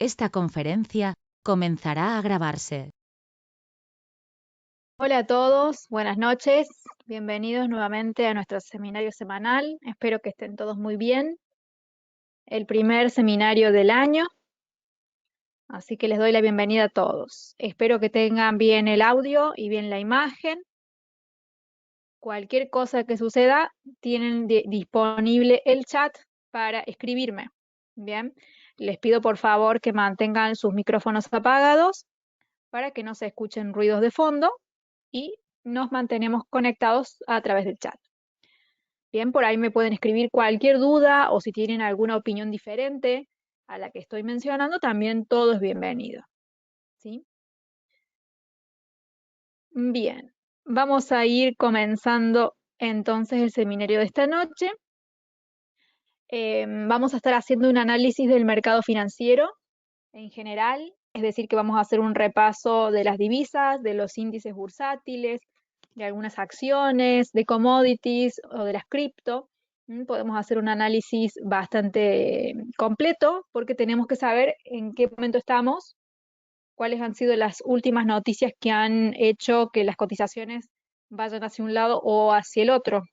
Esta conferencia comenzará a grabarse. Hola a todos, buenas noches, bienvenidos nuevamente a nuestro seminario semanal, espero que estén todos muy bien. El primer seminario del año, así que les doy la bienvenida a todos. Espero que tengan bien el audio y bien la imagen. Cualquier cosa que suceda, tienen disponible el chat para escribirme. Bien, les pido por favor que mantengan sus micrófonos apagados para que no se escuchen ruidos de fondo y nos mantenemos conectados a través del chat. Bien, por ahí me pueden escribir cualquier duda o si tienen alguna opinión diferente a la que estoy mencionando, también todo es bienvenido. ¿Sí? Bien, vamos a ir comenzando entonces el seminario de esta noche. Vamos a estar haciendo un análisis del mercado financiero en general, es decir, que vamos a hacer un repaso de las divisas, de los índices bursátiles, de algunas acciones, de commodities o de las cripto. Podemos hacer un análisis bastante completo porque tenemos que saber en qué momento estamos, cuáles han sido las últimas noticias que han hecho que las cotizaciones vayan hacia un lado o hacia el otro.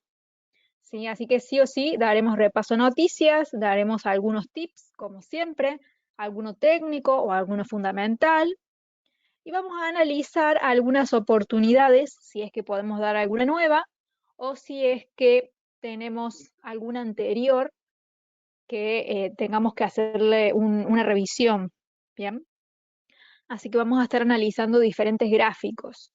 ¿Sí? Así que sí o sí daremos repaso a noticias, daremos algunos tips, como siempre, alguno técnico o alguno fundamental, y vamos a analizar algunas oportunidades, si es que podemos dar alguna nueva, o si es que tenemos alguna anterior que tengamos que hacerle una revisión. Bien, así que vamos a estar analizando diferentes gráficos.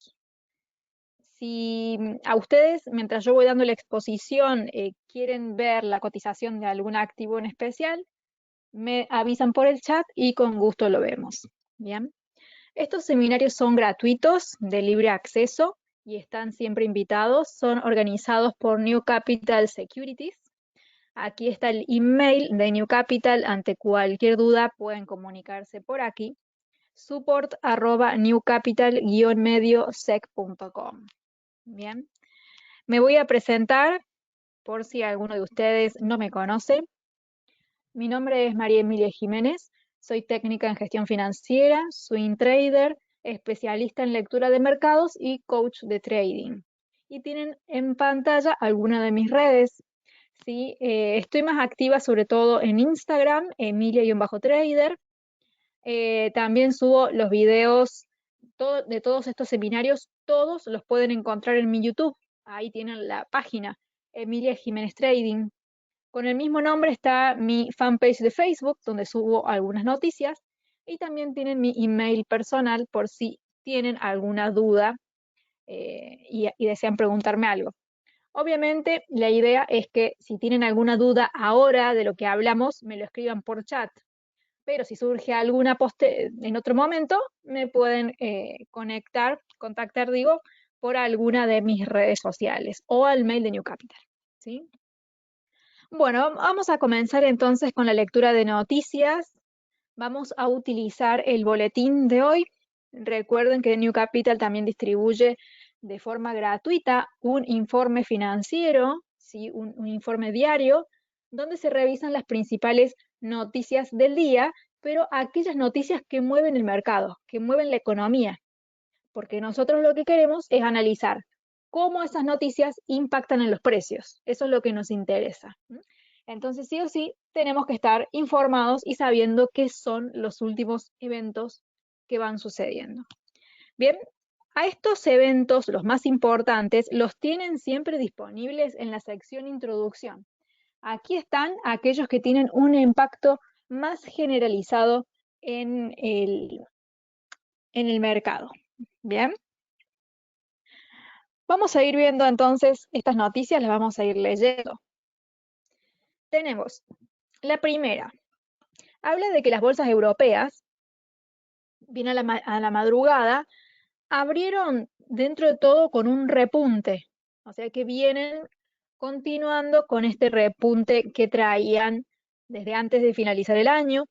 Si a ustedes, mientras yo voy dando la exposición, quieren ver la cotización de algún activo en especial, me avisan por el chat y con gusto lo vemos. Bien. Estos seminarios son gratuitos, de libre acceso y están siempre invitados. Son organizados por New Capital Securities. Aquí está el email de New Capital. Ante cualquier duda pueden comunicarse por aquí. support@newcapital-mediosec.com. Bien, me voy a presentar por si alguno de ustedes no me conoce. Mi nombre es María Emilia Jiménez, soy técnica en gestión financiera, swing trader, especialista en lectura de mercados y coach de trading. Y tienen en pantalla algunas de mis redes. ¿Sí? Estoy más activa sobre todo en Instagram, Emilia-trader. También subo los videos de todos estos seminarios, todos los pueden encontrar en mi YouTube. Ahí tienen la página, Emilia Jiménez Trading. Con el mismo nombre está mi fanpage de Facebook, donde subo algunas noticias, y también tienen mi email personal por si tienen alguna duda y desean preguntarme algo. Obviamente, la idea es que si tienen alguna duda ahora de lo que hablamos, me lo escriban por chat. Pero si surge alguna en otro momento, me pueden contactar, digo, por alguna de mis redes sociales o al mail de New Capital. ¿Sí? Bueno, vamos a comenzar entonces con la lectura de noticias. Vamos a utilizar el boletín de hoy. Recuerden que New Capital también distribuye de forma gratuita un informe financiero, ¿sí? un informe diario, donde se revisan las principales noticias del día, pero aquellas noticias que mueven el mercado, que mueven la economía, porque nosotros lo que queremos es analizar cómo esas noticias impactan en los precios. Eso es lo que nos interesa. Entonces, sí o sí, tenemos que estar informados y sabiendo qué son los últimos eventos que van sucediendo. Bien, a estos eventos, los más importantes, los tienen siempre disponibles en la sección introducción. Aquí están aquellos que tienen un impacto más generalizado en el mercado. Bien. Vamos a ir viendo entonces estas noticias, las vamos a ir leyendo. Tenemos la primera. Habla de que las bolsas europeas, bien a la madrugada, abrieron dentro de todo con un repunte. O sea que vienen continuando con este repunte que traían desde antes de finalizar el año.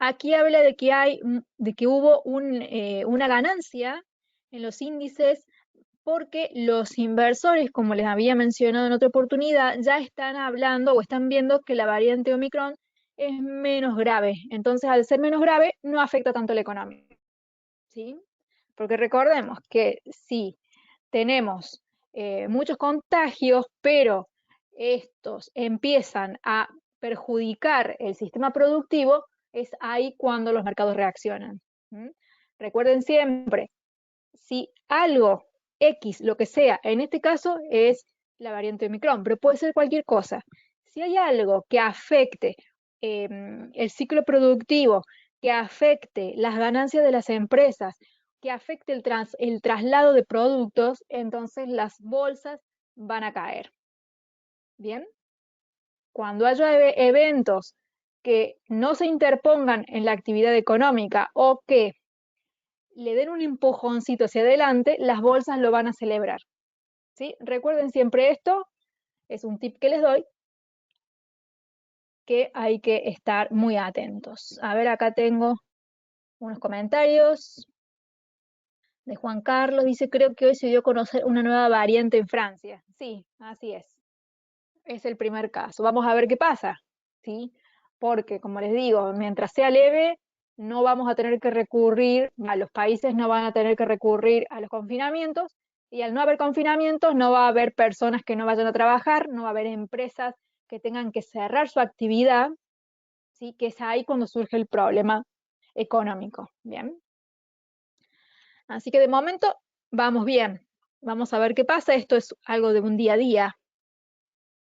Aquí habla de que hubo una ganancia en los índices porque los inversores, como les había mencionado en otra oportunidad, ya están hablando o están viendo que la variante Omicron es menos grave. Entonces, al ser menos grave, no afecta tanto la economía, ¿sí? Porque recordemos que si tenemos muchos contagios, pero estos empiezan a perjudicar el sistema productivo, es ahí cuando los mercados reaccionan. ¿Mm? Recuerden siempre, si algo X, lo que sea, en este caso es la variante Omicron, pero puede ser cualquier cosa. Si hay algo que afecte el ciclo productivo, que afecte las ganancias de las empresas, que afecte el traslado de productos, entonces las bolsas van a caer. ¿Bien? Cuando haya eventos que no se interpongan en la actividad económica o que le den un empujoncito hacia adelante, las bolsas lo van a celebrar. ¿Sí? Recuerden siempre esto, es un tip que les doy, que hay que estar muy atentos. A ver, acá tengo unos comentarios de Juan Carlos, dice, creo que hoy se dio a conocer una nueva variante en Francia. Sí, así es el primer caso. Vamos a ver qué pasa, ¿sí? Porque, como les digo, mientras sea leve, no vamos a tener que recurrir, los países no van a tener que recurrir a los confinamientos, y al no haber confinamientos, no va a haber personas que no vayan a trabajar, no va a haber empresas que tengan que cerrar su actividad, ¿sí? Que es ahí cuando surge el problema económico, ¿bien? Así que de momento vamos bien. Vamos a ver qué pasa. Esto es algo de un día a día.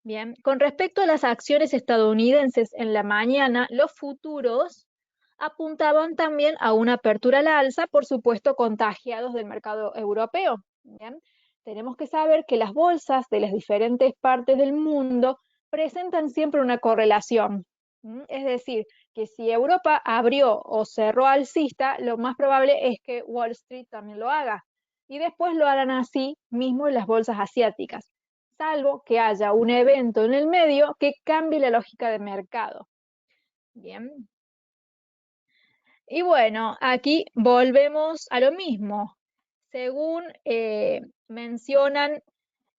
Bien, con respecto a las acciones estadounidenses en la mañana, los futuros apuntaban también a una apertura al alza, por supuesto, contagiados del mercado europeo. Bien, tenemos que saber que las bolsas de las diferentes partes del mundo presentan siempre una correlación. Es decir, que si Europa abrió o cerró alcista, lo más probable es que Wall Street también lo haga. Y después lo harán así mismo en las bolsas asiáticas, salvo que haya un evento en el medio que cambie la lógica de mercado. Bien. Y bueno, aquí volvemos a lo mismo. Según mencionan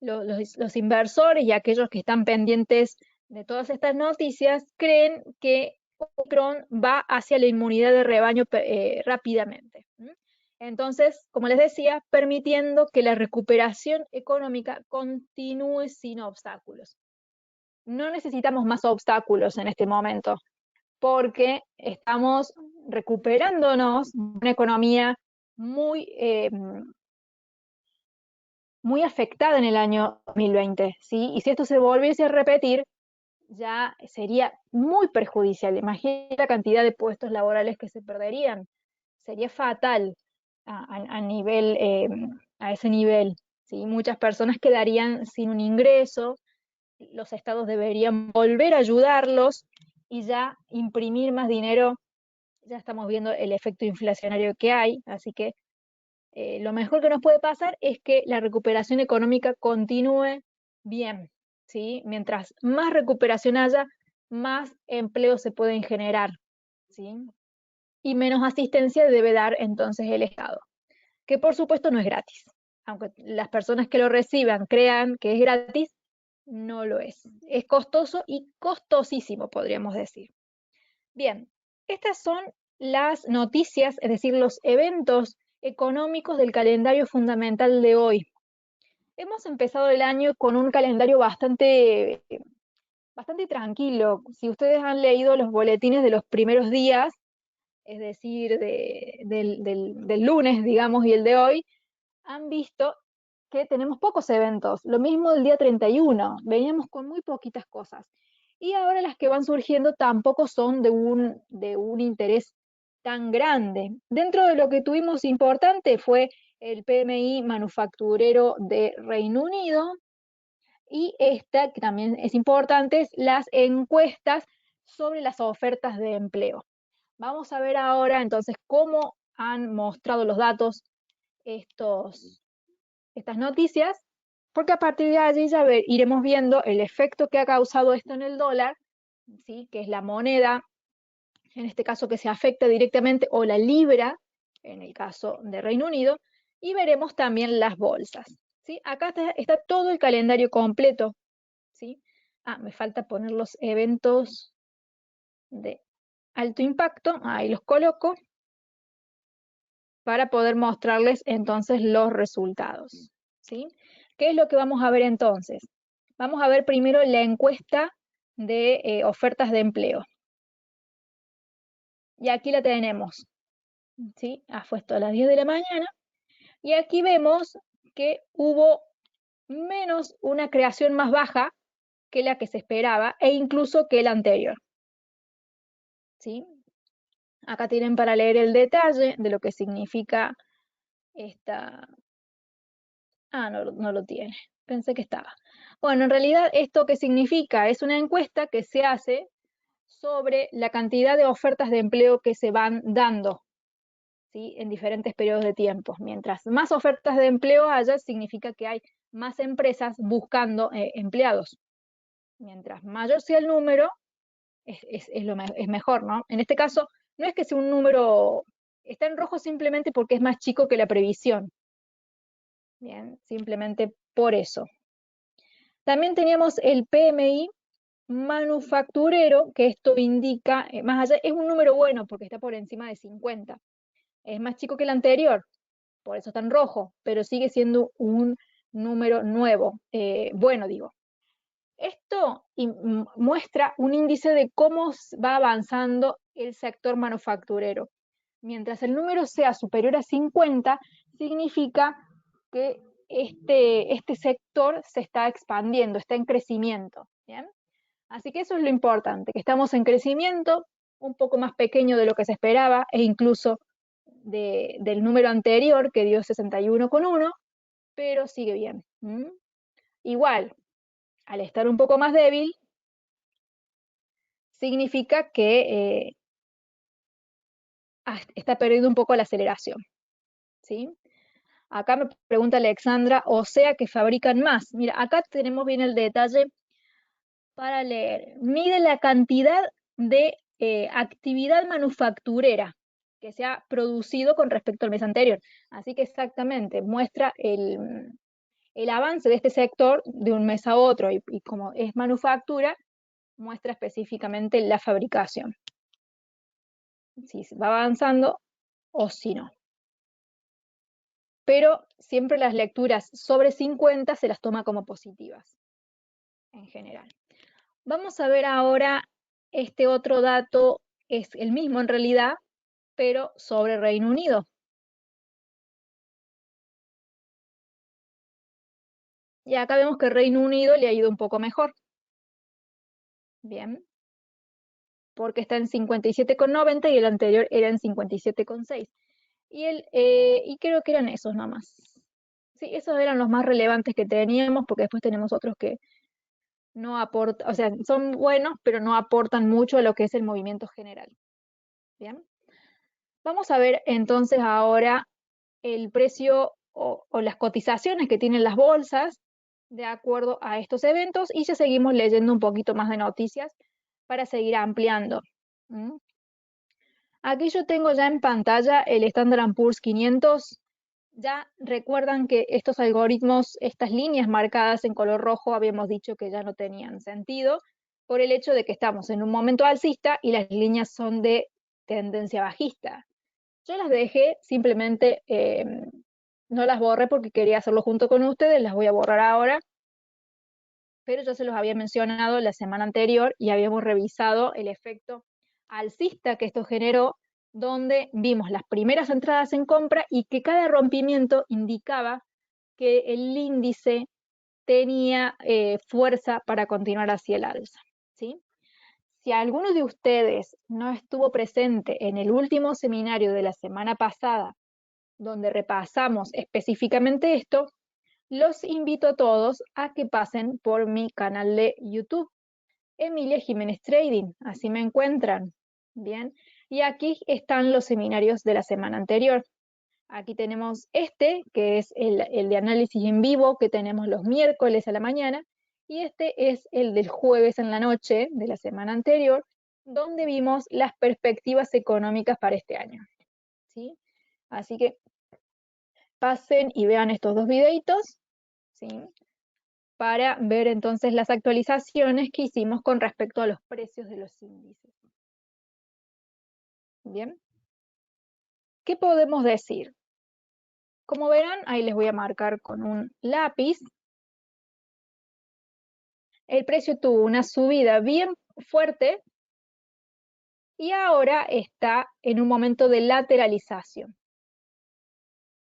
los inversores y aquellos que están pendientes de todas estas noticias, creen que Omicron va hacia la inmunidad de rebaño rápidamente. Entonces, como les decía, permitiendo que la recuperación económica continúe sin obstáculos. No necesitamos más obstáculos en este momento, porque estamos recuperándonos de una economía muy, muy afectada en el año 2020, ¿sí? Y si esto se volviese a repetir, ya sería muy perjudicial. Imagínate la cantidad de puestos laborales que se perderían. Sería fatal a nivel, a ese nivel, ¿sí? Muchas personas quedarían sin un ingreso, los estados deberían volver a ayudarlos y ya imprimir más dinero. Ya estamos viendo el efecto inflacionario que hay, así que lo mejor que nos puede pasar es que la recuperación económica continúe bien, ¿sí? Mientras más recuperación haya, más empleos se pueden generar, ¿sí? Y menos asistencia debe dar entonces el Estado, que por supuesto no es gratis. Aunque las personas que lo reciban crean que es gratis, no lo es. Es costoso y costosísimo, podríamos decir. Bien, estas son las noticias, es decir, los eventos económicos del calendario fundamental de hoy. Hemos empezado el año con un calendario bastante tranquilo. Si ustedes han leído los boletines de los primeros días, es decir, del lunes, digamos, y el de hoy, han visto que tenemos pocos eventos. Lo mismo el día 31, veníamos con muy poquitas cosas. Y ahora las que van surgiendo tampoco son de un interés tan grande. Dentro de lo que tuvimos importante fue el PMI manufacturero de Reino Unido, y esta, que también es importante, es las encuestas sobre las ofertas de empleo. Vamos a ver ahora entonces cómo han mostrado los datos estas noticias, porque a partir de allí ya iremos viendo el efecto que ha causado esto en el dólar, ¿sí? Que es la moneda, en este caso que se afecta directamente, o la libra, en el caso de Reino Unido, y veremos también las bolsas, ¿sí? Acá está todo el calendario completo, ¿sí? Ah, me falta poner los eventos de alto impacto, ahí los coloco, para poder mostrarles entonces los resultados, ¿sí? ¿Qué es lo que vamos a ver entonces? Vamos a ver primero la encuesta de ofertas de empleo. Y aquí la tenemos, ¿sí? Fue esto a las 10 de la mañana. Y aquí vemos que hubo menos una creación más baja que la que se esperaba e incluso que la anterior, ¿sí? Acá tienen para leer el detalle de lo que significa esta... no lo tiene. Pensé que estaba. Bueno, en realidad esto que significa es una encuesta que se hace sobre la cantidad de ofertas de empleo que se van dando, ¿sí? En diferentes periodos de tiempo. Mientras más ofertas de empleo haya, significa que hay más empresas buscando empleados. Mientras mayor sea el número, es mejor, ¿no? En este caso, no es que sea un número, está en rojo simplemente porque es más chico que la previsión. Bien, simplemente por eso. También teníamos el PMI manufacturero, que esto indica, más allá, es un número bueno porque está por encima de 50. Es más chico que el anterior, por eso está en rojo, pero sigue siendo un número nuevo, bueno digo. Esto muestra un índice de cómo va avanzando el sector manufacturero. Mientras el número sea superior a 50, significa que este sector se está expandiendo, está en crecimiento. ¿Bien? Así que eso es lo importante, que estamos en crecimiento, un poco más pequeño de lo que se esperaba, e incluso del número anterior, que dio 61,1, pero sigue bien. Igual, al estar un poco más débil, significa que está perdiendo un poco la aceleración, ¿sí? Acá me pregunta Alexandra, o sea que fabrican más. Mira, acá tenemos bien el detalle para leer. Mide la cantidad de actividad manufacturera que se ha producido con respecto al mes anterior. Así que exactamente, muestra el avance de este sector de un mes a otro y como es manufactura, muestra específicamente la fabricación. Si va avanzando o si no. Pero siempre las lecturas sobre 50 se las toma como positivas, en general. Vamos a ver ahora este otro dato, es el mismo en realidad, pero sobre Reino Unido. Y acá vemos que Reino Unido le ha ido un poco mejor. Bien. Porque está en 57,90 y el anterior era en 57,6. Y creo que eran esos nomás. Sí, esos eran los más relevantes que teníamos, porque después tenemos otros que no aportan, o sea, son buenos, pero no aportan mucho a lo que es el movimiento general. Bien. Vamos a ver entonces ahora el precio o las cotizaciones que tienen las bolsas de acuerdo a estos eventos y ya seguimos leyendo un poquito más de noticias para seguir ampliando. Aquí yo tengo ya en pantalla el Standard & Poor's 500. Ya recuerdan que estos algoritmos, estas líneas marcadas en color rojo, habíamos dicho que ya no tenían sentido por el hecho de que estamos en un momento alcista y las líneas son de tendencia bajista. Yo las dejé, simplemente no las borré porque quería hacerlo junto con ustedes, las voy a borrar ahora, pero yo se los había mencionado la semana anterior y habíamos revisado el efecto alcista que esto generó, donde vimos las primeras entradas en compra y que cada rompimiento indicaba que el índice tenía fuerza para continuar hacia el alza, ¿sí? Si alguno de ustedes no estuvo presente en el último seminario de la semana pasada, donde repasamos específicamente esto, los invito a todos a que pasen por mi canal de YouTube, Emilia Jiménez Trading, así me encuentran, ¿bien? Y aquí están los seminarios de la semana anterior. Aquí tenemos que es el de análisis en vivo, que tenemos los miércoles a la mañana, y este es el del jueves en la noche de la semana anterior, donde vimos las perspectivas económicas para este año, ¿sí? Así que pasen y vean estos dos videitos, ¿sí? Para ver entonces las actualizaciones que hicimos con respecto a los precios de los índices. Bien. ¿Qué podemos decir? Como verán, ahí les voy a marcar con un lápiz. El precio tuvo una subida bien fuerte y ahora está en un momento de lateralización.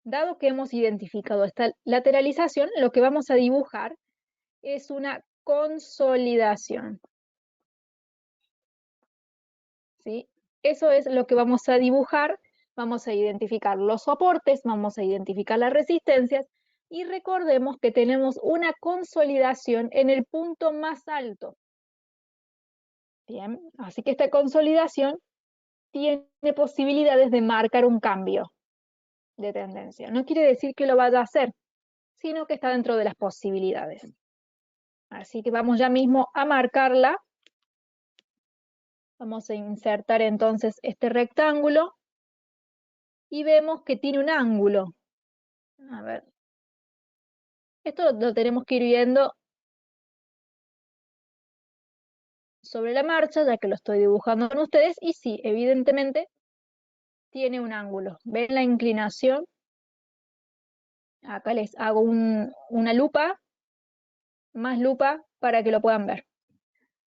Dado que hemos identificado esta lateralización, lo que vamos a dibujar es una consolidación. ¿Sí? Eso es lo que vamos a dibujar. Vamos a identificar los soportes, vamos a identificar las resistencias y recordemos que tenemos una consolidación en el punto más alto. Bien, así que esta consolidación tiene posibilidades de marcar un cambio de tendencia. No quiere decir que lo vaya a hacer, sino que está dentro de las posibilidades. Así que vamos ya mismo a marcarla. Vamos a insertar entonces este rectángulo y vemos que tiene un ángulo. A ver, esto lo tenemos que ir viendo sobre la marcha, ya que lo estoy dibujando con ustedes, y sí, evidentemente tiene un ángulo. ¿Ven la inclinación? Acá les hago una lupa, más lupa, para que lo puedan ver.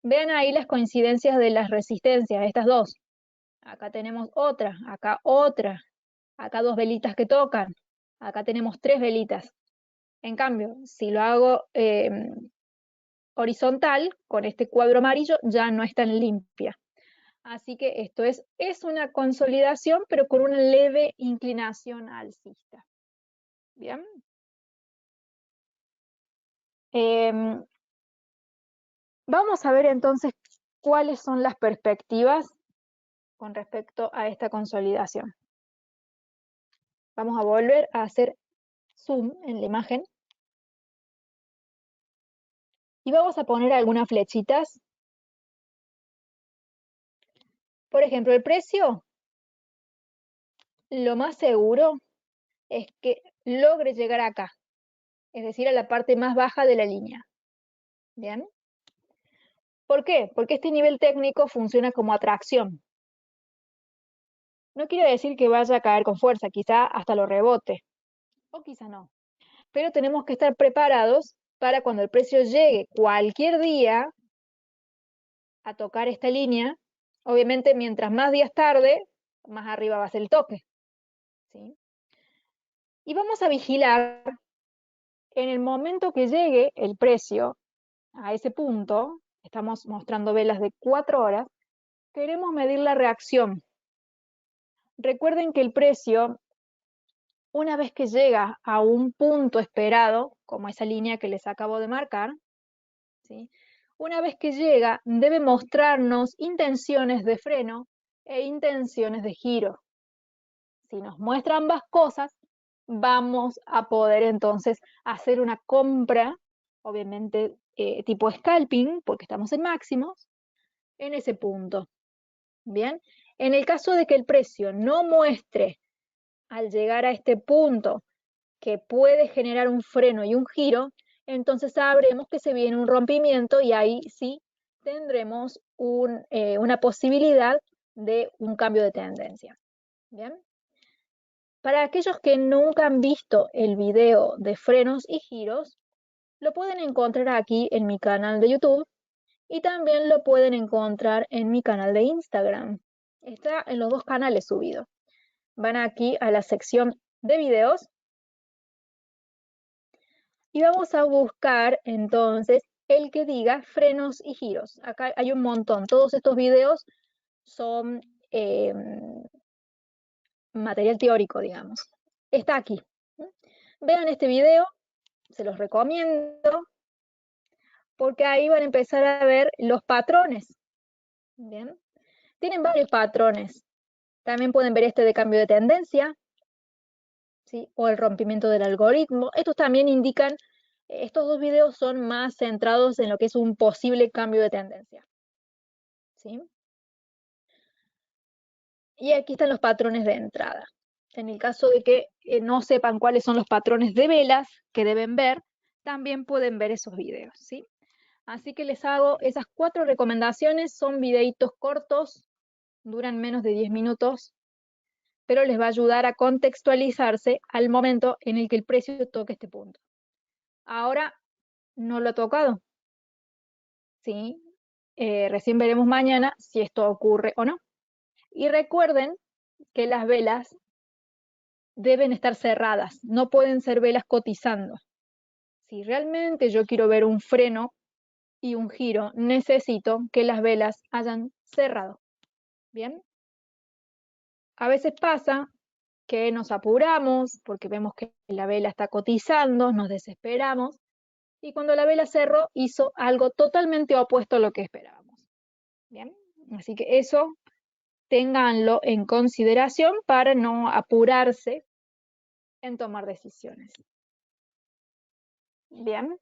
Vean ahí las coincidencias de las resistencias, estas dos. Acá tenemos otra, acá dos velitas que tocan, acá tenemos tres velitas. En cambio, si lo hago horizontal, con este cuadro amarillo, ya no es tan limpia. Así que esto es una consolidación, pero con una leve inclinación alcista. Bien. Vamos a ver entonces cuáles son las perspectivas con respecto a esta consolidación. Vamos a volver a hacer zoom en la imagen. Y vamos a poner algunas flechitas. Por ejemplo, el precio, lo más seguro es que logre llegar acá, es decir, a la parte más baja de la línea. ¿Bien? ¿Por qué? Porque este nivel técnico funciona como atracción. No quiere decir que vaya a caer con fuerza, quizá hasta lo rebote, o quizá no. Pero tenemos que estar preparados para cuando el precio llegue cualquier día a tocar esta línea. Obviamente, mientras más días tarde, más arriba va a ser el toque. ¿Sí? Y vamos a vigilar en el momento que llegue el precio a ese punto. Estamos mostrando velas de 4 horas. Queremos medir la reacción. Recuerden que el precio, una vez que llega a un punto esperado, como esa línea que les acabo de marcar, ¿sí? Una vez que llega, debe mostrarnos intenciones de freno e intenciones de giro. Si nos muestra ambas cosas, vamos a poder entonces hacer una compra, obviamente tipo scalping, porque estamos en máximos, en ese punto. Bien, en el caso de que el precio no muestre al llegar a este punto que puede generar un freno y un giro, entonces sabremos que se viene un rompimiento y ahí sí tendremos una posibilidad de un cambio de tendencia. Bien. Para aquellos que nunca han visto el video de frenos y giros, lo pueden encontrar aquí en mi canal de YouTube y también lo pueden encontrar en mi canal de Instagram. Está en los dos canales subido. Van aquí a la sección de videos y vamos a buscar entonces el que diga frenos y giros. Acá hay un montón. Todos estos videos son material teórico, digamos. Está aquí. Vean este video, se los recomiendo, porque ahí van a empezar a ver los patrones. Bien. Tienen varios patrones. También pueden ver este de cambio de tendencia, ¿sí? O el rompimiento del algoritmo. Estos también indican, estos dos videos son más centrados en lo que es un posible cambio de tendencia. ¿Sí? Y aquí están los patrones de entrada. En el caso de que no sepan cuáles son los patrones de velas que deben ver, también pueden ver esos videos, ¿sí? Así que les hago esas 4 recomendaciones, son videitos cortos duran menos de 10 minutos, pero les va a ayudar a contextualizarse al momento en el que el precio toque este punto. Ahora no lo ha tocado, ¿sí? Recién veremos mañana si esto ocurre o no. Y recuerden que las velas deben estar cerradas, no pueden ser velas cotizando. Si realmente yo quiero ver un freno y un giro, necesito que las velas hayan cerrado. ¿Bien? A veces pasa que nos apuramos porque vemos que la vela está cotizando, nos desesperamos, y cuando la vela cerró hizo algo totalmente opuesto a lo que esperábamos. ¿Bien? Así que eso ténganlo en consideración para no apurarse en tomar decisiones. Bien.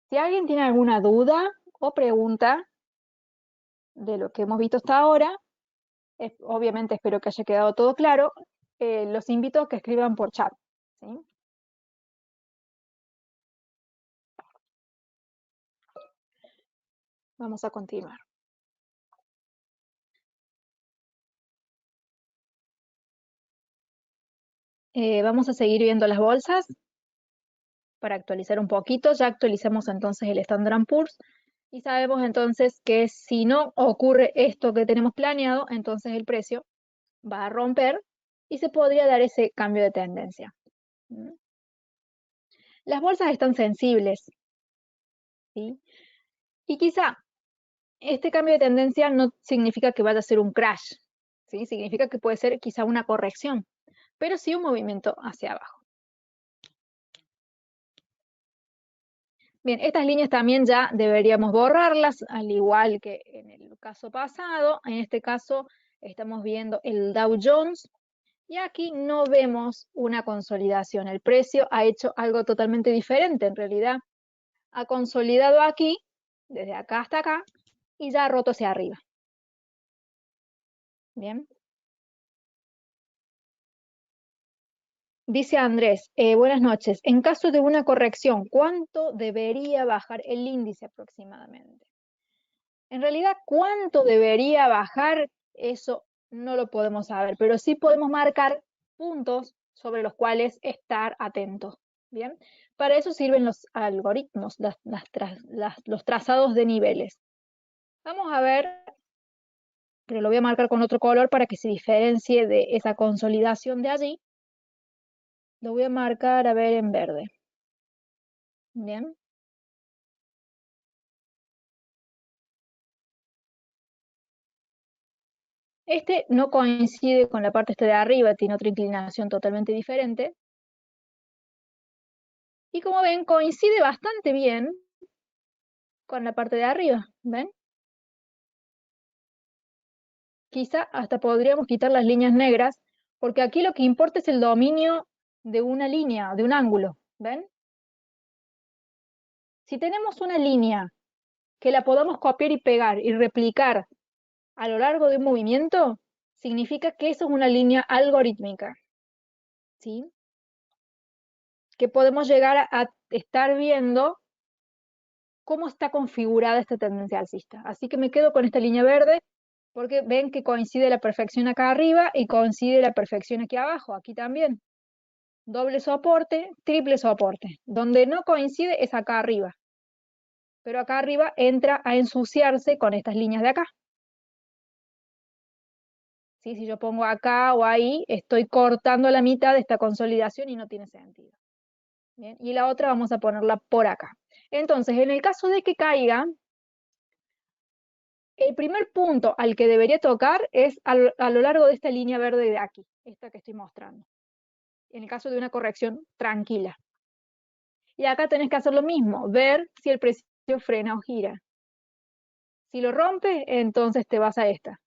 Si alguien tiene alguna duda o pregunta de lo que hemos visto hasta ahora, obviamente espero que haya quedado todo claro, los invito a que escriban por chat, ¿sí? Vamos a continuar. Vamos a seguir viendo las bolsas para actualizar un poquito. Ya actualizamos entonces el Standard & Poor's y sabemos entonces que si no ocurre esto que tenemos planeado, entonces el precio va a romper y se podría dar ese cambio de tendencia. Las bolsas están sensibles, ¿sí? Y quizá este cambio de tendencia no significa que vaya a ser un crash, ¿sí? Significa que puede ser quizá una corrección, pero sí un movimiento hacia abajo. Bien, estas líneas también ya deberíamos borrarlas, al igual que en el caso pasado. En este caso estamos viendo el Dow Jones y aquí no vemos una consolidación. El precio ha hecho algo totalmente diferente. En realidad ha consolidado aquí, desde acá hasta acá, y ya ha roto hacia arriba. Bien. Dice Andrés, buenas noches. En caso de una corrección, ¿cuánto debería bajar el índice aproximadamente? En realidad, ¿cuánto debería bajar? Eso no lo podemos saber, pero sí podemos marcar puntos sobre los cuales estar atentos. Bien, para eso sirven los algoritmos, los trazados de niveles. Vamos a ver, pero lo voy a marcar con otro color para que se diferencie de esa consolidación de allí. Lo voy a marcar, a ver, en verde. Bien. Este no coincide con la parte de arriba, tiene otra inclinación totalmente diferente. Y como ven, coincide bastante bien con la parte de arriba, ¿ven? Quizá hasta podríamos quitar las líneas negras, porque aquí lo que importa es el dominio de una línea, de un ángulo, ¿ven? Si tenemos una línea que la podamos copiar y pegar y replicar a lo largo de un movimiento, significa que eso es una línea algorítmica, ¿sí? Que podemos llegar a estar viendo cómo está configurada esta tendencia alcista. Así que me quedo con esta línea verde porque ven que coincide la perfección acá arriba y coincide la perfección aquí abajo, aquí también. Doble soporte, triple soporte. Donde no coincide es acá arriba. Pero acá arriba entra a ensuciarse con estas líneas de acá. ¿Sí? Si yo pongo acá o ahí, estoy cortando la mitad de esta consolidación y no tiene sentido. Bien, y la otra vamos a ponerla por acá. Entonces, en el caso de que caiga, el primer punto al que debería tocar es a lo largo de esta línea verde de aquí, esta que estoy mostrando. En el caso de una corrección tranquila. Y acá tenés que hacer lo mismo, ver si el precio frena o gira. Si lo rompe, entonces te vas a esta.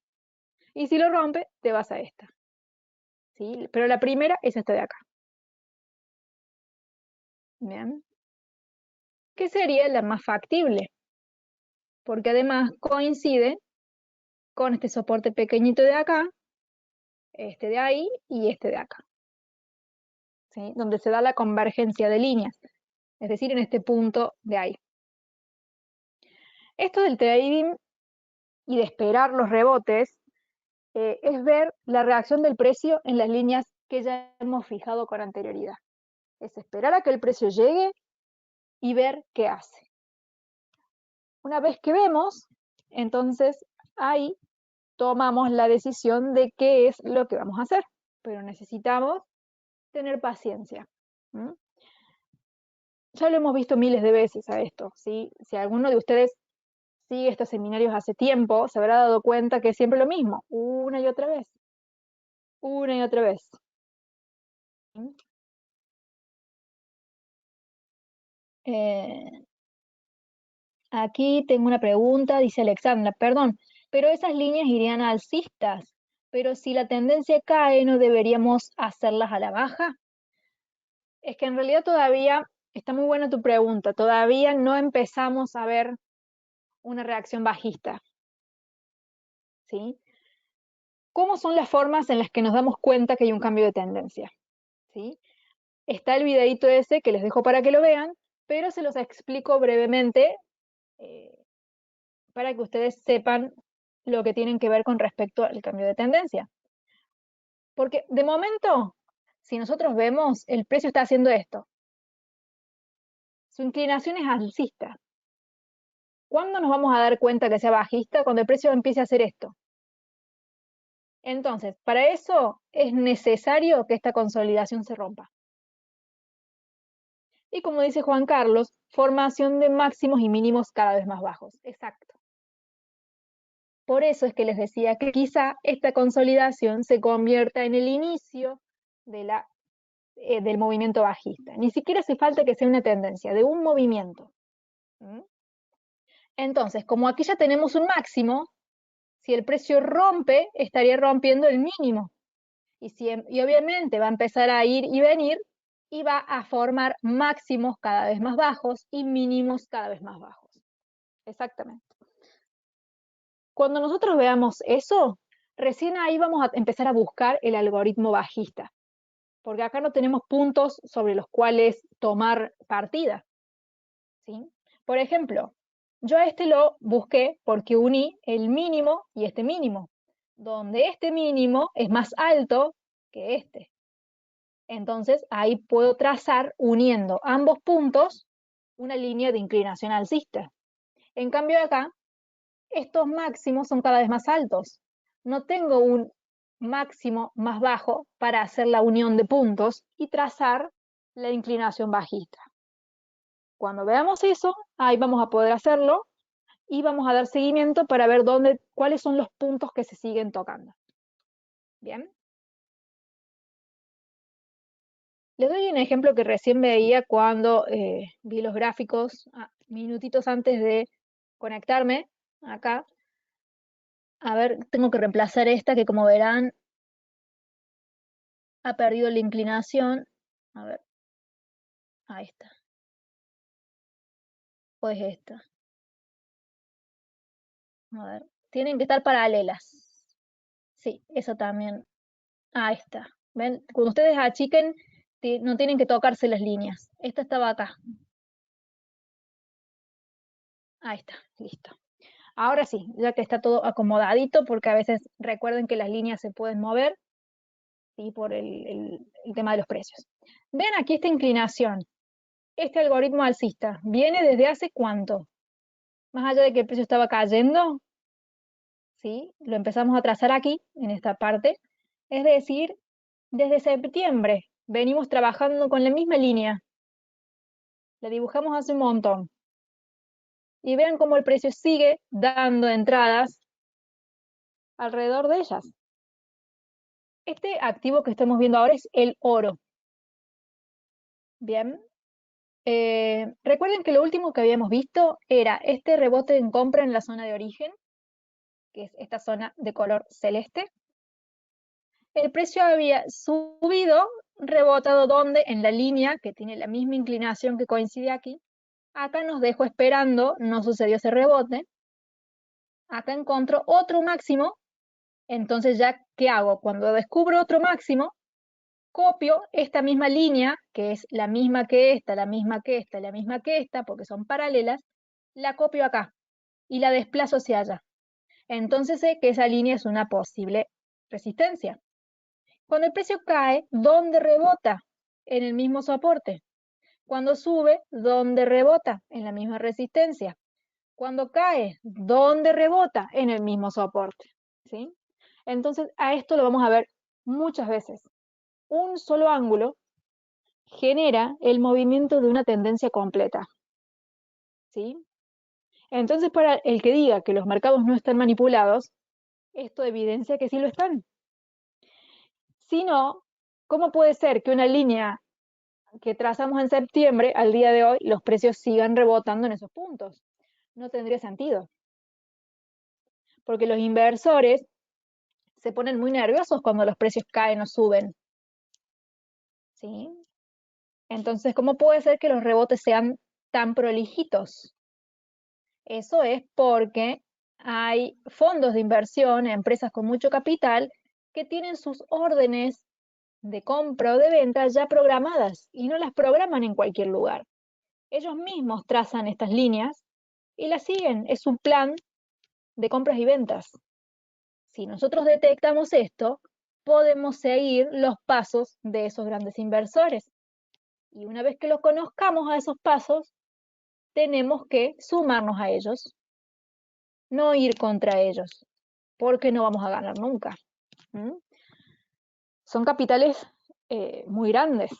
Y si lo rompe, te vas a esta. ¿Sí? Pero la primera es esta de acá. Bien. Que sería la más factible, porque además coincide con este soporte pequeñito de acá, este de ahí y este de acá. ¿Sí? Donde se da la convergencia de líneas, es decir, en este punto de ahí. Esto del trading y de esperar los rebotes, es ver la reacción del precio en las líneas que ya hemos fijado con anterioridad. Es esperar a que el precio llegue y ver qué hace. Una vez que vemos, entonces ahí tomamos la decisión de qué es lo que vamos a hacer, pero necesitamos tener paciencia. ¿Mm? Ya lo hemos visto miles de veces a esto, ¿sí? Si alguno de ustedes sigue estos seminarios hace tiempo, se habrá dado cuenta que es siempre lo mismo, una y otra vez, una y otra vez. ¿Mm? Eh, Aquí tengo una pregunta, dice Alexandra, perdón, pero esas líneas irían alcistas, pero si la tendencia cae, ¿no deberíamos hacerlas a la baja? Es que en realidad todavía, está muy buena tu pregunta, todavía no empezamos a ver una reacción bajista, ¿sí? ¿Cómo son las formas en las que nos damos cuenta que hay un cambio de tendencia? ¿Sí? Está el videito ese que les dejo para que lo vean, pero se los explico brevemente eh, para que ustedes sepan lo que tienen que ver con respecto al cambio de tendencia. Porque de momento, si nosotros vemos, el precio está haciendo esto. Su inclinación es alcista. ¿Cuándo nos vamos a dar cuenta que sea bajista? Cuando el precio empiece a hacer esto. Entonces, para eso es necesario que esta consolidación se rompa. Y como dice Juan Carlos, formación de máximos y mínimos cada vez más bajos. Exacto. Por eso es que les decía que quizá esta consolidación se convierta en el inicio de del movimiento bajista. Ni siquiera hace falta que sea una tendencia, de un movimiento. ¿Mm? Entonces, como aquí ya tenemos un máximo, si el precio rompe, estaría rompiendo el mínimo. Y obviamente va a empezar a ir y venir y va a formar máximos cada vez más bajos y mínimos cada vez más bajos. Exactamente. Cuando nosotros veamos eso, recién ahí vamos a empezar a buscar el algoritmo bajista, porque acá no tenemos puntos sobre los cuales tomar partida, ¿sí? Por ejemplo, yo a este lo busqué porque uní el mínimo y este mínimo, donde este mínimo es más alto que este. Entonces ahí puedo trazar, uniendo ambos puntos, una línea de inclinación alcista. En cambio acá, estos máximos son cada vez más altos. No tengo un máximo más bajo para hacer la unión de puntos y trazar la inclinación bajista. Cuando veamos eso, ahí vamos a poder hacerlo y vamos a dar seguimiento para ver cuáles son los puntos que se siguen tocando. Bien. Les doy un ejemplo que recién veía cuando vi los gráficos minutitos antes de conectarme acá. A ver, tengo que reemplazar esta que, como verán, ha perdido la inclinación. A ver, ahí está. O es esta. A ver, tienen que estar paralelas. Sí, eso también. Ahí está. ¿Ven? Cuando ustedes achiquen, no tienen que tocarse las líneas. Esta estaba acá. Ahí está, listo. Ahora sí, ya que está todo acomodadito, porque a veces recuerden que las líneas se pueden mover, ¿sí? Por el tema de los precios. Vean aquí esta inclinación. Este algoritmo alcista, ¿viene desde hace cuánto? Más allá de que el precio estaba cayendo, ¿sí? Lo empezamos a trazar aquí, en esta parte. Es decir, desde septiembre venimos trabajando con la misma línea. La dibujamos hace un montón. Y vean cómo el precio sigue dando entradas alrededor de ellas. Este activo que estamos viendo ahora es el oro. Bien. Recuerden que lo último que habíamos visto era este rebote en compra en la zona de origen, que es esta zona de color celeste. El precio había subido, rebotado donde, en la línea que tiene la misma inclinación que coincide aquí. Acá nos dejó esperando, no sucedió ese rebote. Acá encontró otro máximo. Entonces ya, ¿qué hago? Cuando descubro otro máximo, copio esta misma línea, que es la misma que esta, la misma que esta, la misma que esta, porque son paralelas, la copio acá y la desplazo hacia allá. entonces sé que esa línea es una posible resistencia. Cuando el precio cae, ¿dónde rebota? En el mismo soporte. Cuando sube, ¿dónde rebota? En la misma resistencia. Cuando cae, ¿dónde rebota? En el mismo soporte. ¿Sí? Entonces, a esto lo vamos a ver muchas veces. Un solo ángulo genera el movimiento de una tendencia completa. ¿Sí? Entonces, para el que diga que los mercados no están manipulados, esto evidencia que sí lo están. Si no, ¿cómo puede ser que una línea que trazamos en septiembre, al día de hoy, los precios sigan rebotando en esos puntos? No tendría sentido. Porque los inversores se ponen muy nerviosos cuando los precios caen o suben. ¿Sí? Entonces, ¿cómo puede ser que los rebotes sean tan prolijitos? Eso es porque hay fondos de inversión, empresas con mucho capital, que tienen sus órdenes de compra o de venta ya programadas y no las programan en cualquier lugar. Ellos mismos trazan estas líneas y las siguen. Es un plan de compras y ventas. Si nosotros detectamos esto, podemos seguir los pasos de esos grandes inversores. Y una vez que los conozcamos a esos pasos, tenemos que sumarnos a ellos, no ir contra ellos, porque no vamos a ganar nunca. ¿Mm? Son capitales muy grandes.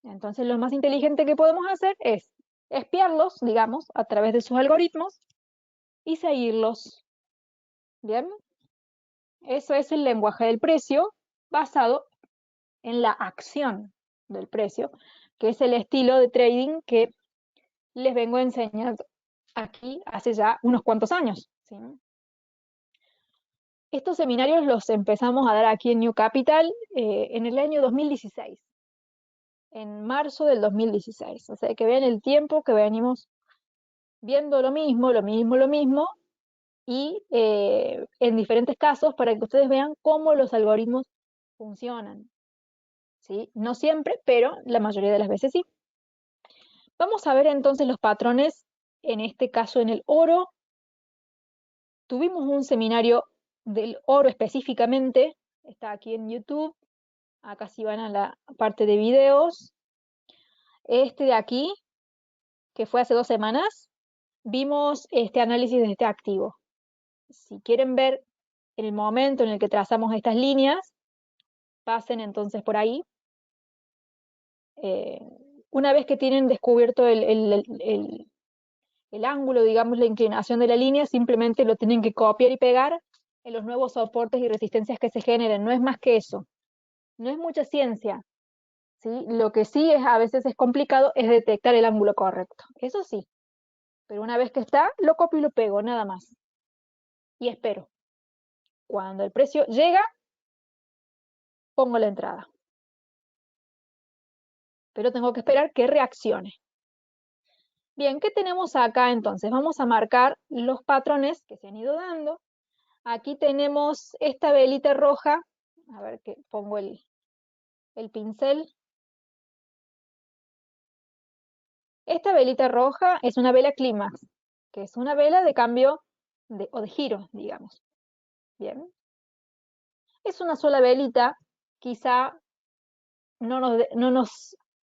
Entonces, lo más inteligente que podemos hacer es espiarlos, digamos, a través de sus algoritmos y seguirlos. ¿Bien? Eso es el lenguaje del precio basado en la acción del precio, que es el estilo de trading que les vengo enseñando aquí hace ya unos cuantos años. ¿Sí? Estos seminarios los empezamos a dar aquí en New Capital en el año 2016, en marzo del 2016. O sea, que vean el tiempo que venimos viendo lo mismo, lo mismo, lo mismo, y en diferentes casos para que ustedes vean cómo los algoritmos funcionan. ¿Sí? No siempre, pero la mayoría de las veces sí. Vamos a ver entonces los patrones, en este caso en el oro. Tuvimos un seminario del oro específicamente, está aquí en YouTube, acá si van a la parte de videos. Este de aquí, que fue hace 2 semanas, vimos este análisis de este activo. Si quieren ver el momento en el que trazamos estas líneas, pasen entonces por ahí. Eh, una vez que tienen descubierto el ángulo, digamos, la inclinación de la línea, simplemente lo tienen que copiar y pegar en los nuevos soportes y resistencias que se generen. No es más que eso. No es mucha ciencia. ¿Sí? Lo que sí es a veces es complicado es detectar el ángulo correcto. Eso sí. Pero una vez que está, lo copio y lo pego, nada más. Y espero. Cuando el precio llega, pongo la entrada. Pero tengo que esperar que reaccione. Bien, ¿qué tenemos acá entonces? Vamos a marcar los patrones que se han ido dando. Aquí tenemos esta velita roja. A ver que pongo el pincel. Esta velita roja es una vela clímax, que es una vela de cambio o de giro, digamos. Bien. Es una sola velita, quizá no nos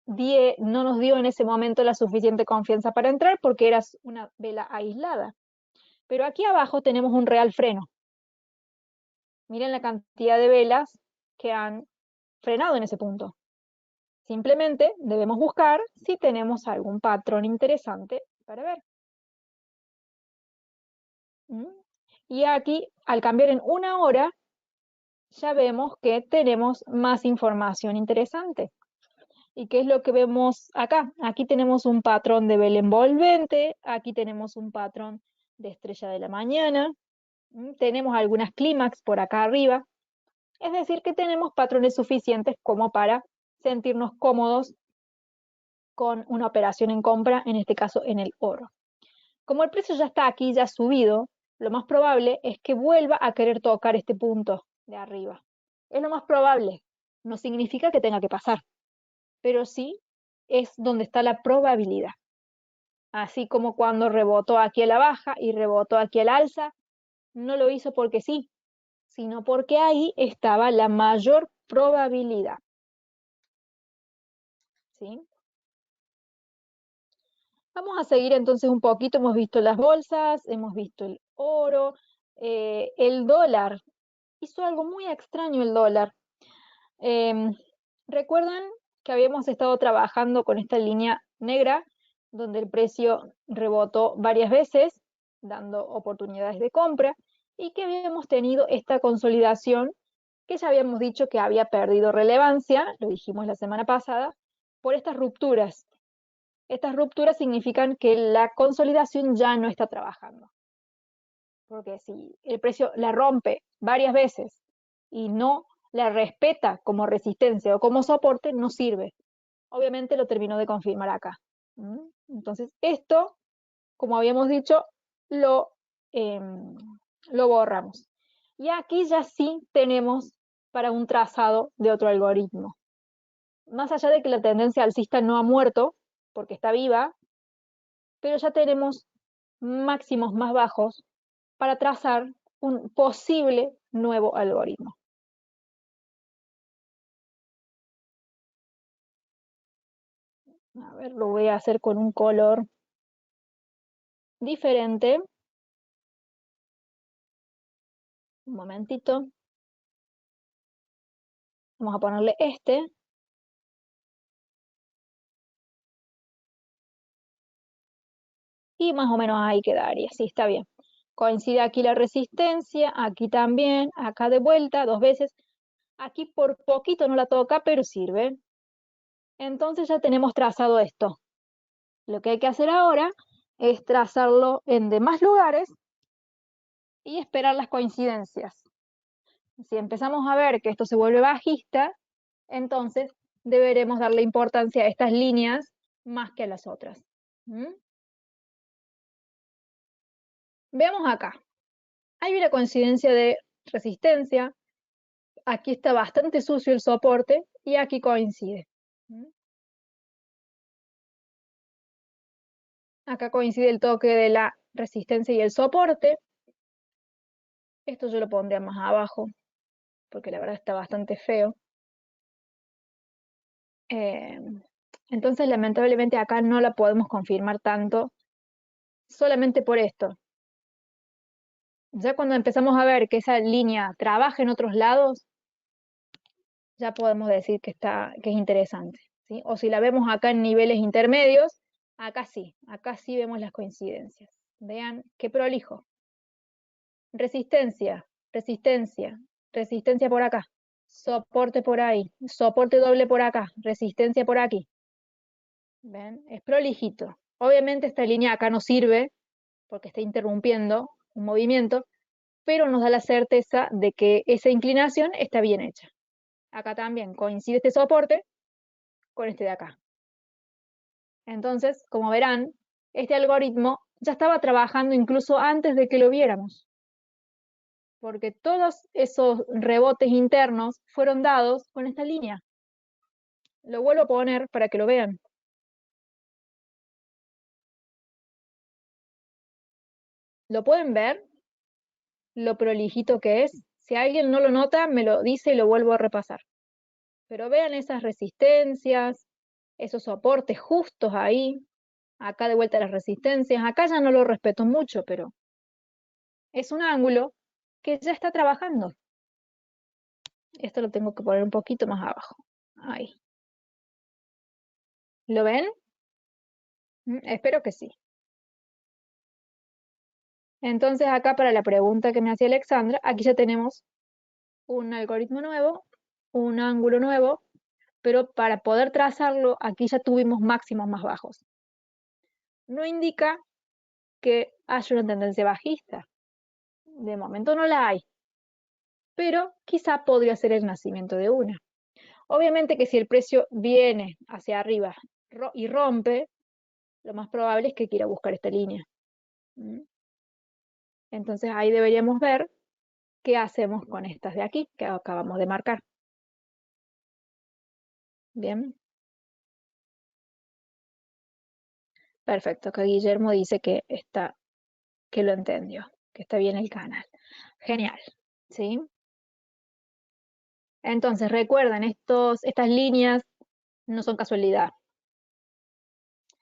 dio en ese momento la suficiente confianza para entrar porque era una vela aislada. Pero aquí abajo tenemos un real freno. Miren la cantidad de velas que han frenado en ese punto. Simplemente debemos buscar si tenemos algún patrón interesante para ver. ¿Mm? Y aquí, al cambiar en 1 hora, ya vemos que tenemos más información interesante. ¿Y qué es lo que vemos acá? Aquí tenemos un patrón de vela envolvente, aquí tenemos un patrón de estrella de la mañana, tenemos algunas clímax por acá arriba, es decir, que tenemos patrones suficientes como para sentirnos cómodos con una operación en compra, en este caso en el oro. Como el precio ya está aquí, ya subido, lo más probable es que vuelva a querer tocar este punto de arriba. Es lo más probable, no significa que tenga que pasar, pero sí es donde está la probabilidad. Así como cuando rebotó aquí a la baja y rebotó aquí al alza, no lo hizo porque sí, sino porque ahí estaba la mayor probabilidad. ¿Sí? Vamos a seguir entonces un poquito, hemos visto las bolsas, hemos visto el oro, el dólar. Hizo algo muy extraño el dólar. Em, ¿Recuerdan que habíamos estado trabajando con esta línea negra, donde el precio rebotó varias veces, dando oportunidades de compra, y que habíamos tenido esta consolidación que ya habíamos dicho que había perdido relevancia, lo dijimos la semana pasada, por estas rupturas? Estas rupturas significan que la consolidación ya no está trabajando, porque si el precio la rompe varias veces y no la respeta como resistencia o como soporte, no sirve. Obviamente lo terminó de confirmar acá. Entonces, esto, como habíamos dicho, lo, eh, lo borramos. Y aquí ya sí tenemos para un trazado de otro algoritmo. Más allá de que la tendencia alcista no ha muerto, porque está viva, pero ya tenemos máximos más bajos para trazar un posible nuevo algoritmo. A ver, lo voy a hacer con un color diferente. Un momentito. Vamos a ponerle este. Y más o menos ahí quedaría. Sí, está bien. Coincide aquí la resistencia, aquí también, acá de vuelta, dos veces. Aquí por poquito no la toca, pero sirve. Entonces ya tenemos trazado esto. Lo que hay que hacer ahora es trazarlo en demás lugares y esperar las coincidencias. Si empezamos a ver que esto se vuelve bajista, entonces deberemos darle importancia a estas líneas más que a las otras. Veamos acá. Hay una coincidencia de resistencia. Aquí está bastante sucio el soporte y aquí coincide. Acá coincide el toque de la resistencia y el soporte. Esto yo lo pondría más abajo, porque la verdad está bastante feo. Entonces, lamentablemente acá no la podemos confirmar tanto, solamente por esto. Ya cuando empezamos a ver que esa línea trabaja en otros lados, ya podemos decir que es interesante, ¿sí? O si la vemos acá en niveles intermedios, acá sí vemos las coincidencias. Vean qué prolijo. Resistencia, resistencia, resistencia por acá, soporte por ahí, soporte doble por acá, resistencia por aquí. ¿Ven? Es prolijito. Obviamente esta línea acá no sirve porque está interrumpiendo un movimiento, pero nos da la certeza de que esa inclinación está bien hecha. Acá también coincide este soporte con este de acá. Entonces, como verán, este algoritmo ya estaba trabajando incluso antes de que lo viéramos, porque todos esos rebotes internos fueron dados con esta línea. Lo vuelvo a poner para que lo vean. ¿Lo pueden ver? Lo prolijito que es. Si alguien no lo nota, me lo dice y lo vuelvo a repasar. Pero vean esas resistencias, esos soportes justos ahí. Acá de vuelta las resistencias. Acá ya no lo respeto mucho, pero es un ángulo que ya está trabajando. Esto lo tengo que poner un poquito más abajo. Ahí. ¿Lo ven? Espero que sí. Entonces acá para la pregunta que me hacía Alexandra, aquí ya tenemos un algoritmo nuevo, un ángulo nuevo, pero para poder trazarlo, aquí ya tuvimos máximos más bajos. No indica que haya una tendencia bajista. De momento no la hay, pero quizá podría ser el nacimiento de una. Obviamente que si el precio viene hacia arriba y rompe, lo más probable es que quiera buscar esta línea. Entonces ahí deberíamos ver qué hacemos con estas de aquí que acabamos de marcar. Bien. Perfecto, acá Guillermo dice que lo entendió, que está bien el canal. Genial, ¿sí? Entonces, recuerden, estas líneas no son casualidad,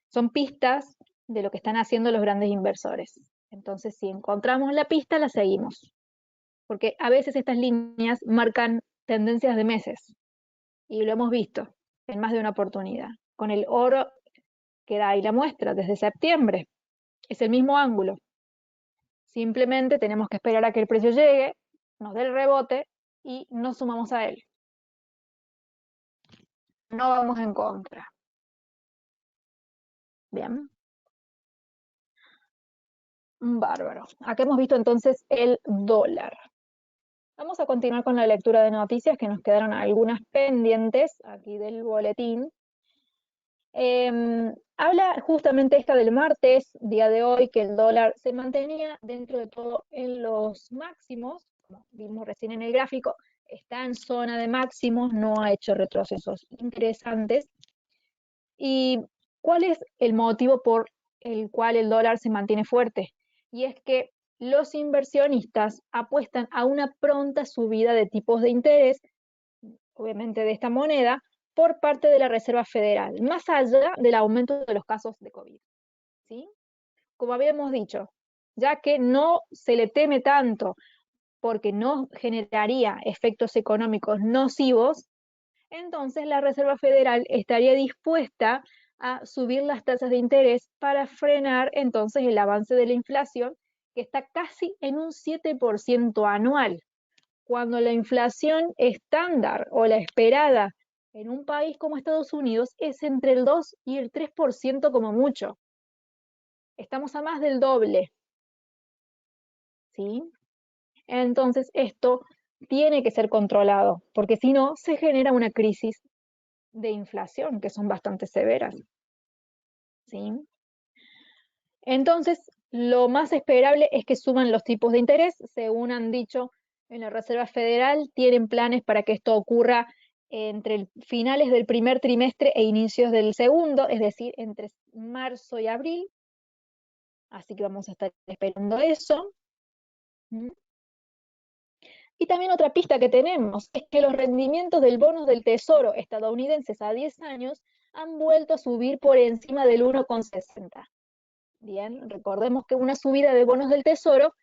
son pistas de lo que están haciendo los grandes inversores. Entonces, si encontramos la pista, la seguimos, porque a veces estas líneas marcan tendencias de meses, y lo hemos visto en más de una oportunidad. Con el oro que da ahí la muestra, desde septiembre, es el mismo ángulo. Simplemente tenemos que esperar a que el precio llegue, nos dé el rebote y nos sumamos a él. No vamos en contra. Bien. Bárbaro. Acá hemos visto entonces el dólar. Vamos a continuar con la lectura de noticias, que nos quedaron algunas pendientes aquí del boletín. Habla justamente esta del martes, día de hoy, que el dólar se mantenía dentro de todo en los máximos, como vimos recién en el gráfico, está en zona de máximos, no ha hecho retrocesos interesantes. ¿Y cuál es el motivo por el cual el dólar se mantiene fuerte? Y es que los inversionistas apuestan a una pronta subida de tipos de interés, obviamente de esta moneda, por parte de la Reserva Federal, más allá del aumento de los casos de COVID. ¿Sí? Como habíamos dicho, ya que no se le teme tanto porque no generaría efectos económicos nocivos, entonces la Reserva Federal estaría dispuesta a subir las tasas de interés para frenar entonces el avance de la inflación, que está casi en un 7% anual, cuando la inflación estándar o la esperada en un país como Estados Unidos es entre el 2 y el 3% como mucho. Estamos a más del doble, ¿sí? Entonces esto tiene que ser controlado, porque si no, se genera una crisis de inflación, que son bastante severas, ¿sí? Entonces, lo más esperable es que suban los tipos de interés. Según han dicho en la Reserva Federal, tienen planes para que esto ocurra entre finales del primer trimestre e inicios del segundo, es decir, entre marzo y abril. Así que vamos a estar esperando eso. Y también otra pista que tenemos es que los rendimientos del bono del Tesoro estadounidenses a 10 años han vuelto a subir por encima del 1,60. Bien, recordemos que una subida de bonos del Tesoro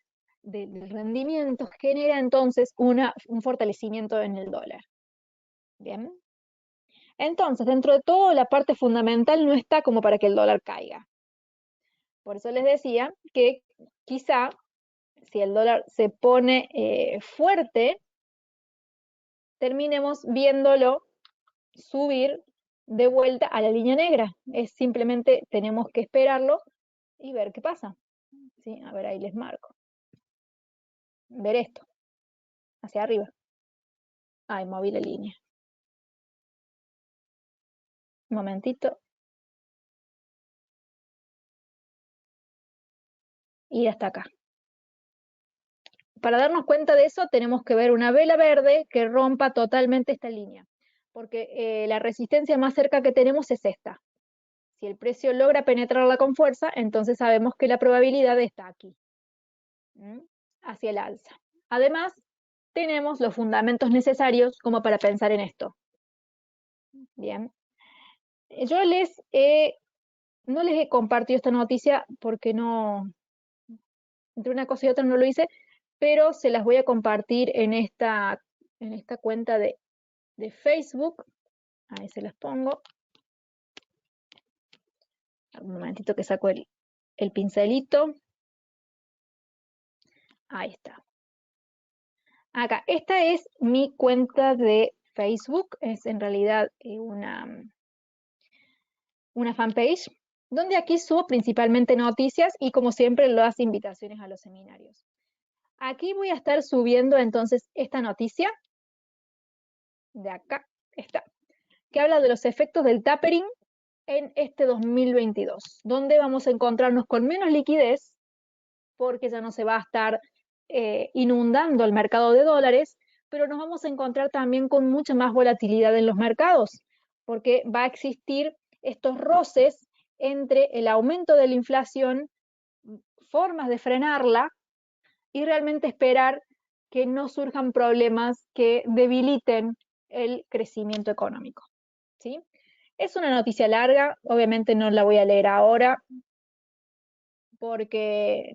del rendimiento genera entonces un fortalecimiento en el dólar. Bien. Entonces, dentro de todo, la parte fundamental no está como para que el dólar caiga. Por eso les decía que quizá si el dólar se pone fuerte, terminemos viéndolo subir de vuelta a la línea negra. Es simplemente tenemos que esperarlo y ver qué pasa. ¿Sí? A ver, ahí les marco. Ver esto, hacia arriba. Ay, moví la línea. Un momentito. Y hasta acá. Para darnos cuenta de eso, tenemos que ver una vela verde que rompa totalmente esta línea. Porque la resistencia más cerca que tenemos es esta. Si el precio logra penetrarla con fuerza, entonces sabemos que la probabilidad está aquí, hacia el alza. Además, tenemos los fundamentos necesarios como para pensar en esto. Bien. Yo no les he compartido esta noticia porque no, entre una cosa y otra no lo hice, pero se las voy a compartir en esta cuenta de Facebook. Ahí se las pongo. Un momentito que saco el pincelito. Ahí está. Acá, esta es mi cuenta de Facebook, es en realidad una fanpage, donde aquí subo principalmente noticias y como siempre las invitaciones a los seminarios. Aquí voy a estar subiendo entonces esta noticia, de acá está, que habla de los efectos del tapering en este 2022, donde vamos a encontrarnos con menos liquidez, porque ya no se va a estar inundando el mercado de dólares, pero nos vamos a encontrar también con mucha más volatilidad en los mercados, porque va a existir estos roces entre el aumento de la inflación, formas de frenarla y realmente esperar que no surjan problemas que debiliten el crecimiento económico, ¿sí? Es una noticia larga, obviamente no la voy a leer ahora porque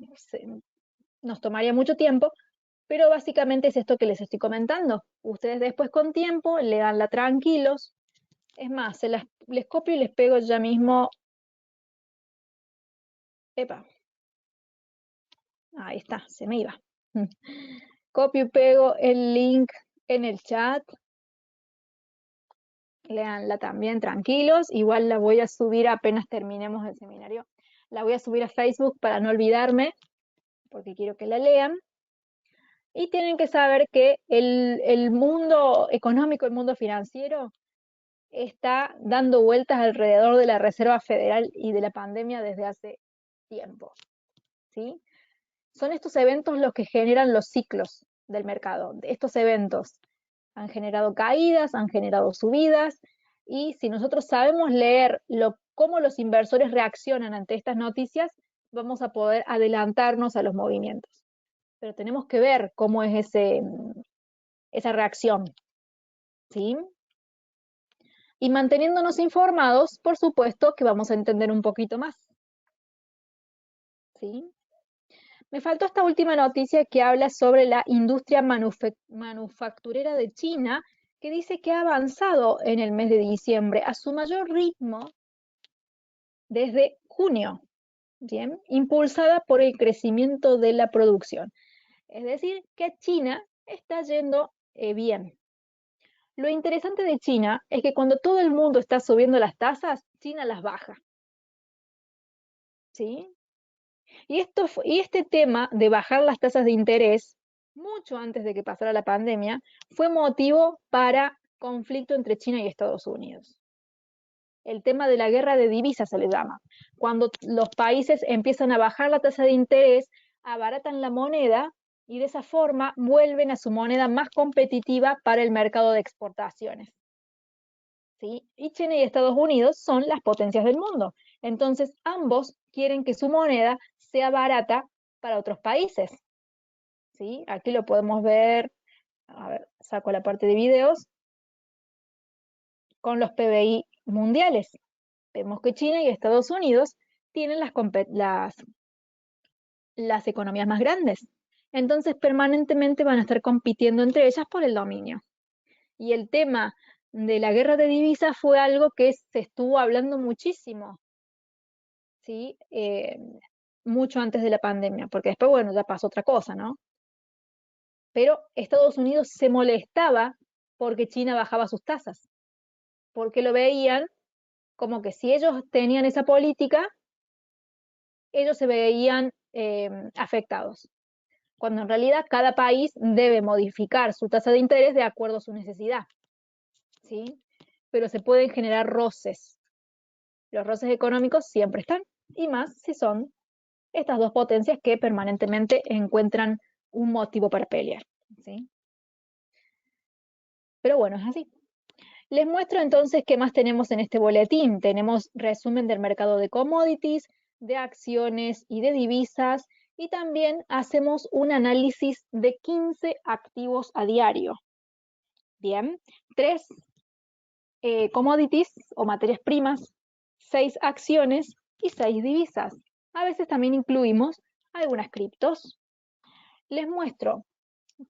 nos tomaría mucho tiempo, pero básicamente es esto que les estoy comentando. Ustedes después con tiempo, leanla tranquilos. Es más, les copio y les pego ya mismo. Epa, ahí está, se me iba. Copio y pego el link en el chat. Leanla también tranquilos. Igual la voy a subir apenas terminemos el seminario. La voy a subir a Facebook para no olvidarme, porque quiero que la lean. Y tienen que saber que el mundo económico, el mundo financiero, está dando vueltas alrededor de la Reserva Federal y de la pandemia desde hace tiempo, ¿sí? Son estos eventos los que generan los ciclos del mercado. Estos eventos han generado caídas, han generado subidas, y si nosotros sabemos leer cómo los inversores reaccionan ante estas noticias, vamos a poder adelantarnos a los movimientos. Pero tenemos que ver cómo es esa reacción, ¿sí? Y manteniéndonos informados, por supuesto que vamos a entender un poquito más, ¿sí? Me faltó esta última noticia que habla sobre la industria manufacturera de China, que dice que ha avanzado en el mes de diciembre a su mayor ritmo desde junio, ¿bien? Impulsada por el crecimiento de la producción. Es decir, que China está yendo bien. Lo interesante de China es que cuando todo el mundo está subiendo las tasas, China las baja, ¿sí? Y este tema de bajar las tasas de interés, mucho antes de que pasara la pandemia, fue motivo para conflicto entre China y Estados Unidos. El tema de la guerra de divisas se le llama. Cuando los países empiezan a bajar la tasa de interés, abaratan la moneda y de esa forma vuelven a su moneda más competitiva para el mercado de exportaciones, ¿sí? Y China y Estados Unidos son las potencias del mundo. Entonces, ambos quieren que su moneda sea barata para otros países, ¿sí? Aquí lo podemos ver, a ver, saco la parte de videos, con los PBI mundiales. Vemos que China y Estados Unidos tienen las economías más grandes. Entonces, permanentemente van a estar compitiendo entre ellas por el dominio. Y el tema de la guerra de divisas fue algo que se estuvo hablando muchísimo, ¿sí? Mucho antes de la pandemia, porque después, bueno, ya pasó otra cosa, ¿no? Pero Estados Unidos se molestaba porque China bajaba sus tasas, porque lo veían como que si ellos tenían esa política, ellos se veían afectados, cuando en realidad cada país debe modificar su tasa de interés de acuerdo a su necesidad, ¿sí? Pero se pueden generar roces. Los roces económicos siempre están, y más si son estas dos potencias que permanentemente encuentran un motivo para pelear, ¿sí? Pero bueno, es así. Les muestro entonces qué más tenemos en este boletín. Tenemos resumen del mercado de commodities, de acciones y de divisas, y también hacemos un análisis de 15 activos a diario. Bien, 3 commodities o materias primas, 6 acciones y 6 divisas. A veces también incluimos algunas criptos. Les muestro.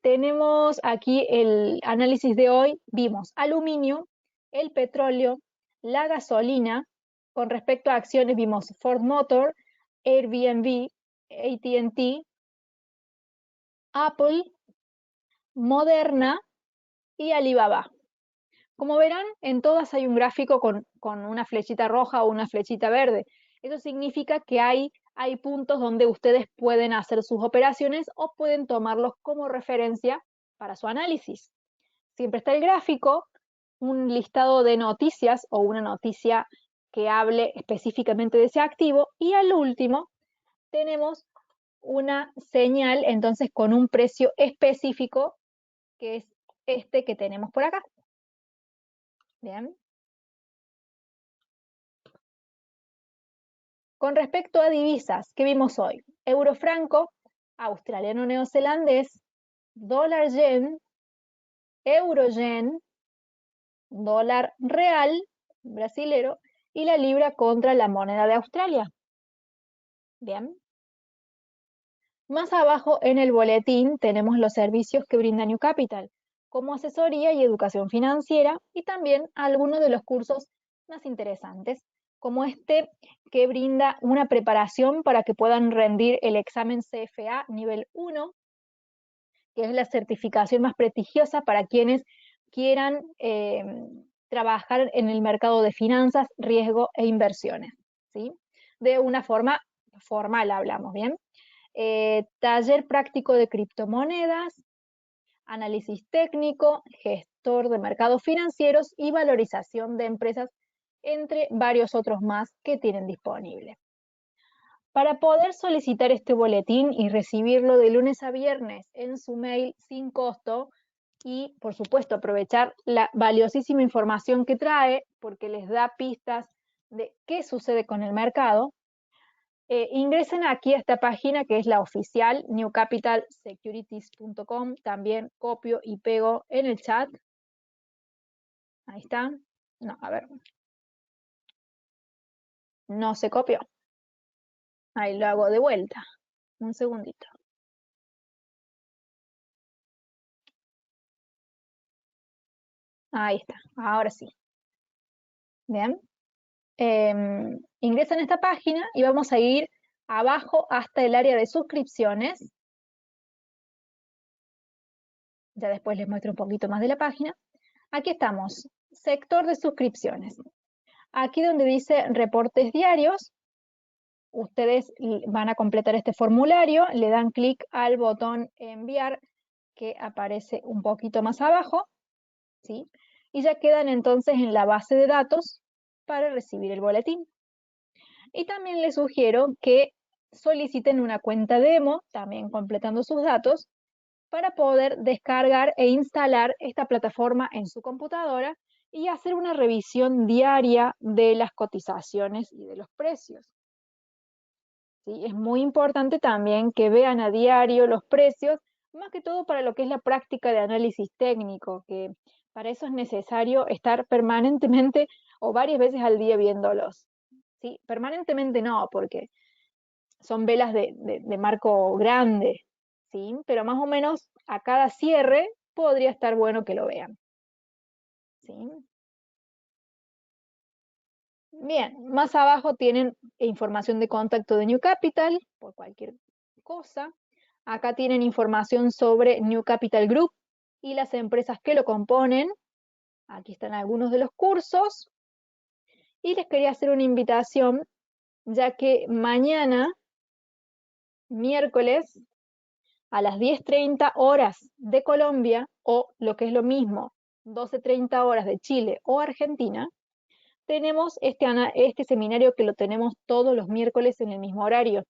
Tenemos aquí el análisis de hoy. Vimos aluminio, el petróleo, la gasolina. Con respecto a acciones vimos Ford Motor, Airbnb, AT&T, Apple, Moderna y Alibaba. Como verán, en todas hay un gráfico con una flechita roja o una flechita verde. Eso significa que hay puntos donde ustedes pueden hacer sus operaciones o pueden tomarlos como referencia para su análisis. Siempre está el gráfico, un listado de noticias o una noticia que hable específicamente de ese activo, y al último tenemos una señal entonces con un precio específico, que es este que tenemos por acá. Bien. Con respecto a divisas, ¿qué vimos hoy? Euro franco, australiano neozelandés, dólar yen, euro yen, dólar real brasilero y la libra contra la moneda de Australia. Bien. Más abajo en el boletín tenemos los servicios que brinda New Capital, como asesoría y educación financiera, y también algunos de los cursos más interesantes, como este que brinda una preparación para que puedan rendir el examen CFA nivel 1, que es la certificación más prestigiosa para quienes quieran trabajar en el mercado de finanzas, riesgo e inversiones, ¿sí? De una forma formal hablamos, ¿bien? Taller práctico de criptomonedas, análisis técnico, gestor de mercados financieros y valorización de empresas, entre varios otros más que tienen disponible. Para poder solicitar este boletín y recibirlo de lunes a viernes en su mail sin costo y, por supuesto, aprovechar la valiosísima información que trae, porque les da pistas de qué sucede con el mercado, ingresen aquí a esta página que es la oficial, newcapitalsecurities.com. También copio y pego en el chat. Ahí está. No, a ver. No se copió. Ahí lo hago de vuelta. Un segundito. Ahí está. Ahora sí. Bien. Ingresan a esta página y vamos a ir abajo hasta el área de suscripciones. Ya después les muestro un poquito más de la página. Aquí estamos. Sector de suscripciones. Aquí donde dice reportes diarios, ustedes van a completar este formulario, le dan clic al botón enviar que aparece un poquito más abajo, ¿sí? Y ya quedan entonces en la base de datos para recibir el boletín. Y también les sugiero que soliciten una cuenta demo, también completando sus datos, para poder descargar e instalar esta plataforma en su computadora y hacer una revisión diaria de las cotizaciones y de los precios. ¿Sí? Es muy importante también que vean a diario los precios, más que todo para lo que es la práctica de análisis técnico, que para eso es necesario estar permanentemente o varias veces al día viéndolos. ¿Sí? Permanentemente no, porque son velas de marco grande, ¿sí? Pero más o menos a cada cierre podría estar bueno que lo vean. ¿Sí? Bien, más abajo tienen información de contacto de New Capital, por cualquier cosa. Acá tienen información sobre New Capital Group y las empresas que lo componen. Aquí están algunos de los cursos. Y les quería hacer una invitación, ya que mañana, miércoles, a las 10:30 horas de Colombia, o lo que es lo mismo, 12:30 horas de Chile o Argentina, tenemos este seminario que lo tenemos todos los miércoles en el mismo horario,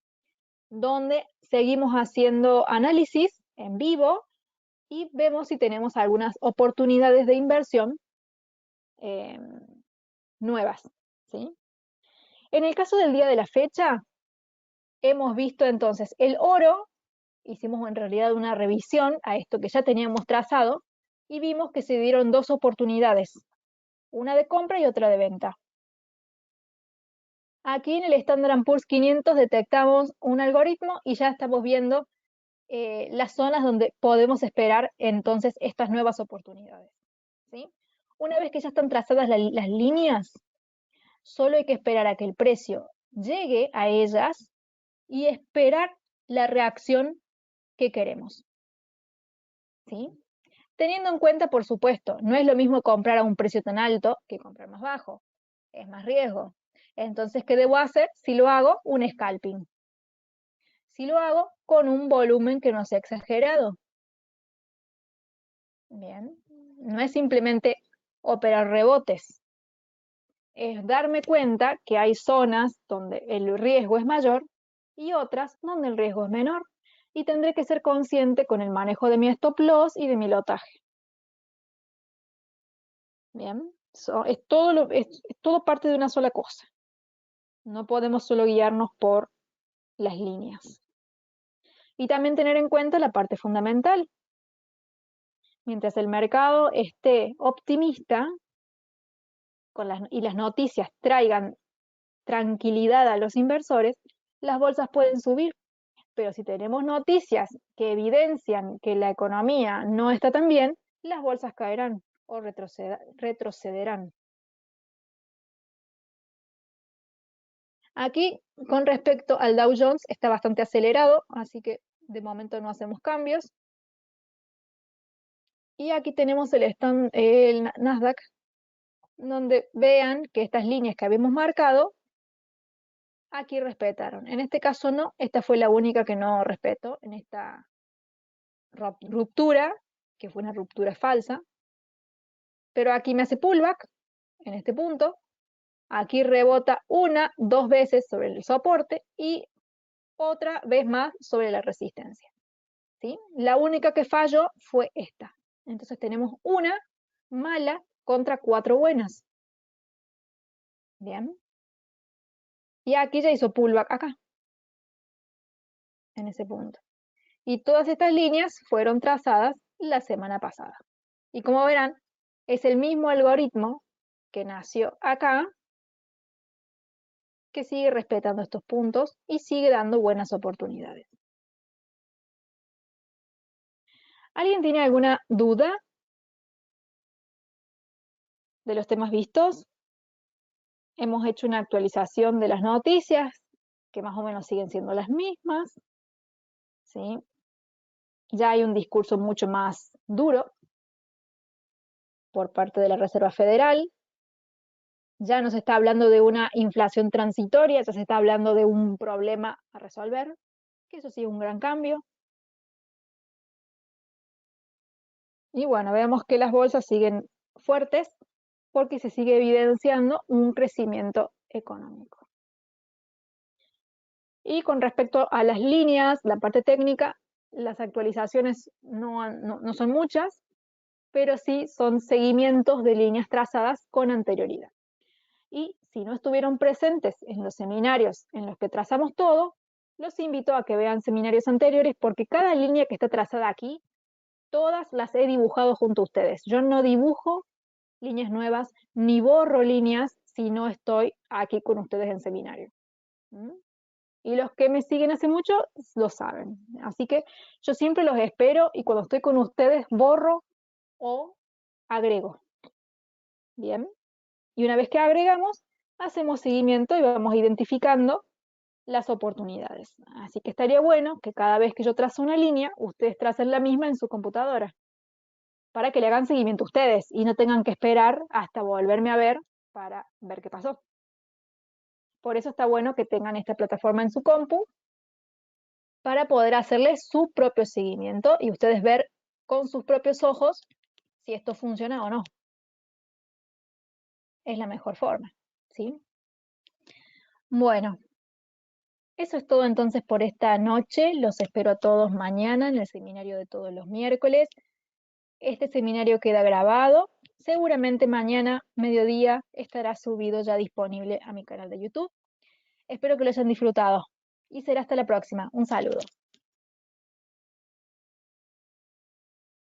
donde seguimos haciendo análisis en vivo y vemos si tenemos algunas oportunidades de inversión nuevas, ¿sí? En el caso del día de la fecha, hemos visto entonces el oro, hicimos en realidad una revisión a esto que ya teníamos trazado y vimos que se dieron dos oportunidades, una de compra y otra de venta. Aquí en el Standard & Poor's 500 detectamos un algoritmo y ya estamos viendo las zonas donde podemos esperar entonces estas nuevas oportunidades, ¿sí? Una vez que ya están trazadas las líneas, solo hay que esperar a que el precio llegue a ellas y esperar la reacción que queremos, ¿sí? Teniendo en cuenta, por supuesto, no es lo mismo comprar a un precio tan alto que comprar más bajo, es más riesgo. Entonces, ¿qué debo hacer? Si lo hago, un scalping. Si lo hago con un volumen que no sea exagerado. Bien, no es simplemente operar rebotes, es darme cuenta que hay zonas donde el riesgo es mayor y otras donde el riesgo es menor. Y tendré que ser consciente con el manejo de mi stop loss y de mi lotaje. Bien, es todo parte de una sola cosa. No podemos solo guiarnos por las líneas. Y también tener en cuenta la parte fundamental. Mientras el mercado esté optimista y las noticias traigan tranquilidad a los inversores, las bolsas pueden subir. Pero si tenemos noticias que evidencian que la economía no está tan bien, las bolsas caerán o retrocederán. Aquí, con respecto al Dow Jones, está bastante acelerado, así que de momento no hacemos cambios. Y aquí tenemos el Nasdaq, donde vean que estas líneas que habíamos marcado, aquí respetaron. En este caso no, esta fue la única que no respetó en esta ruptura, que fue una ruptura falsa. Pero aquí me hace pullback, en este punto. Aquí rebota dos veces sobre el soporte y otra vez más sobre la resistencia. ¿Sí? La única que falló fue esta. Entonces tenemos una mala contra 4 buenas. Bien. Y aquí ya hizo pullback acá, en ese punto. Y todas estas líneas fueron trazadas la semana pasada. Y como verán, es el mismo algoritmo que nació acá, que sigue respetando estos puntos y sigue dando buenas oportunidades. ¿Alguien tiene alguna duda de los temas vistos? Hemos hecho una actualización de las noticias, que más o menos siguen siendo las mismas. ¿Sí? Ya hay un discurso mucho más duro por parte de la Reserva Federal. Ya no se está hablando de una inflación transitoria, ya se está hablando de un problema a resolver, que eso sí es un gran cambio. Y bueno, vemos que las bolsas siguen fuertes porque se sigue evidenciando un crecimiento económico. Y con respecto a las líneas, la parte técnica, las actualizaciones no son muchas, pero sí son seguimientos de líneas trazadas con anterioridad. Y si no estuvieron presentes en los seminarios en los que trazamos todo, los invito a que vean seminarios anteriores porque cada línea que está trazada aquí, todas las he dibujado junto a ustedes. Yo no dibujo líneas nuevas ni borro líneas si no estoy aquí con ustedes en seminario. ¿Mm? Y los que me siguen hace mucho lo saben. Así que yo siempre los espero y cuando estoy con ustedes borro o agrego. Bien. Y una vez que agregamos, hacemos seguimiento y vamos identificando las oportunidades. Así que estaría bueno que cada vez que yo trazo una línea, ustedes tracen la misma en su computadora, para que le hagan seguimiento a ustedes y no tengan que esperar hasta volverme a ver para ver qué pasó. Por eso está bueno que tengan esta plataforma en su compu para poder hacerle su propio seguimiento y ustedes ver con sus propios ojos si esto funciona o no. Es la mejor forma, ¿sí? Bueno, eso es todo entonces por esta noche. Los espero a todos mañana en el seminario de todos los miércoles. Este seminario queda grabado. Seguramente mañana, mediodía, estará subido ya disponible a mi canal de YouTube. Espero que lo hayan disfrutado y será hasta la próxima. Un saludo.